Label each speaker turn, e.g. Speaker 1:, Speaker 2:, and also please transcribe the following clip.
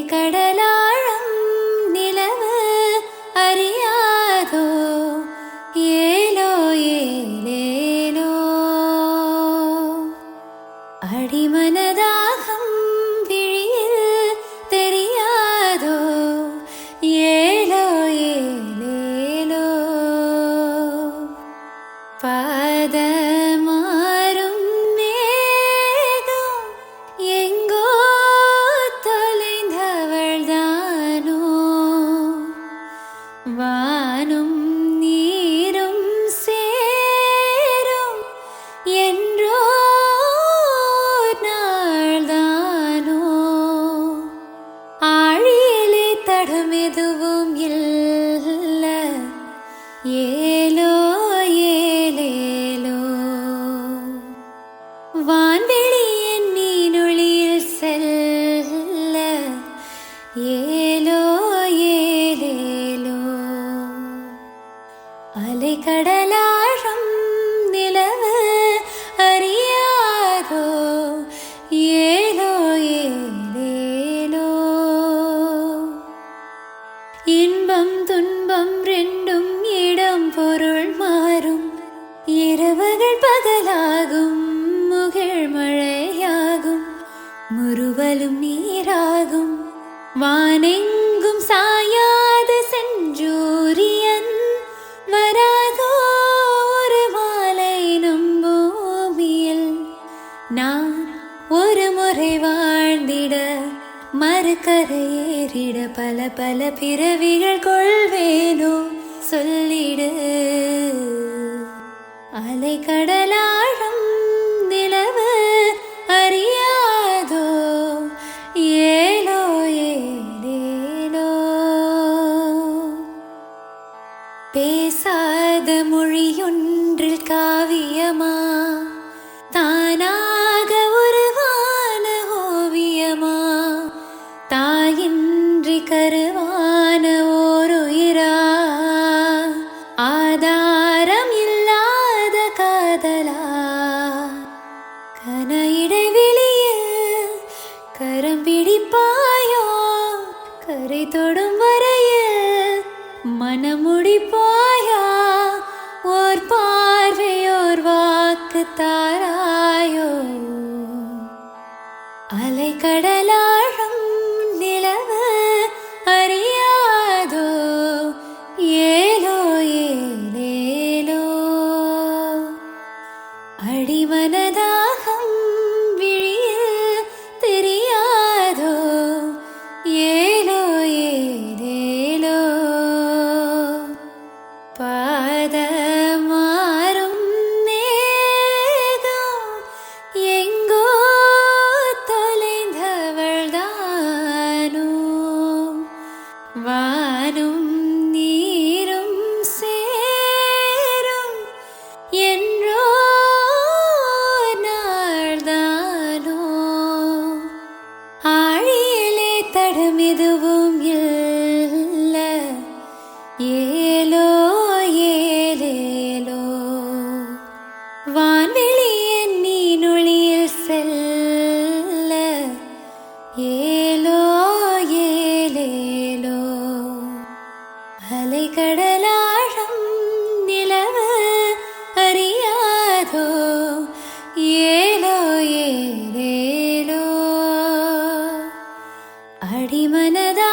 Speaker 1: கடலாழம் நிலவு அறியாதோ ஏலோ ஏலேலோ அடிமனதாகம் விழியில் தெரியாதோ ஏலோ ஏலேலோ பாதமாறும் மேகம் எங்கோ தொலைந்தவள்தானோ வானும் நீரும் சேரும் என்றோ நாள்தானோ ஆழியிலே தடம் எதுவும் இல்ல ஏலோ ஏலேலோ வான்வெளியின் மீனொளியில் செல்ல ஏலோ ஏலேலோ அலைக்கடலாழம் நிலவு அறியாதோ ஏலோ ஏலேலோ இன்பம் துன்பம் ரெண்டும் இடம் பொருள் மாறும் இரவுகள் பகலாகும் முகில் மழையாகும் முறுவலும் நீராகும் வானெங்கும் சாயாத செஞ்சூரியன் வராதோ ஒரு மாலை நம் பூமியில் நான் ஒரு முறை வாழ்ந்திட மறுக்கரையேறிட பல பல பிறவிகள் கொள்வேனோ சொல்லிடு அலைக்கடலாழம் நிலவு அறியாதோ ஏலோ ஏலேலோ பேசாத மொழியொன்றில் காவியமா தானாக உருவான ஓவியமா தாயின்றி கருவான ஓருயிரா ஆதாரம் இல்லாத காதலா கன இடைவெளியில் கரம் பிடிப்பாயோ கரை தொடும் வரையில் மனமுடிப்பாயா ஓர் பார்வையோர் வாக்கு தாராயோ அலைக்கடலாழம் நிலவு அறியாதோ ஏலோ ஏலேலோ அடிமனதாகம் விழியில் தெரியாதோ ஏலோ ஏலேலோ பாதமாறும் மேகம் எங்கோ தொலைந்தவள்தானோ வானும் நீரும் சேரும் என்றோ நாள்தானோ ஆழியிலே தடம் எதுவும் இல்ல ஏலோ ஏலேலோ வான்வெளியின் மீனொளியில் செல்ல ஏலோ ஏலேலோ அலைக்கடலாழம் நிலவு அறியாதோ ஏலோ ஏலேலோ அடிமனதா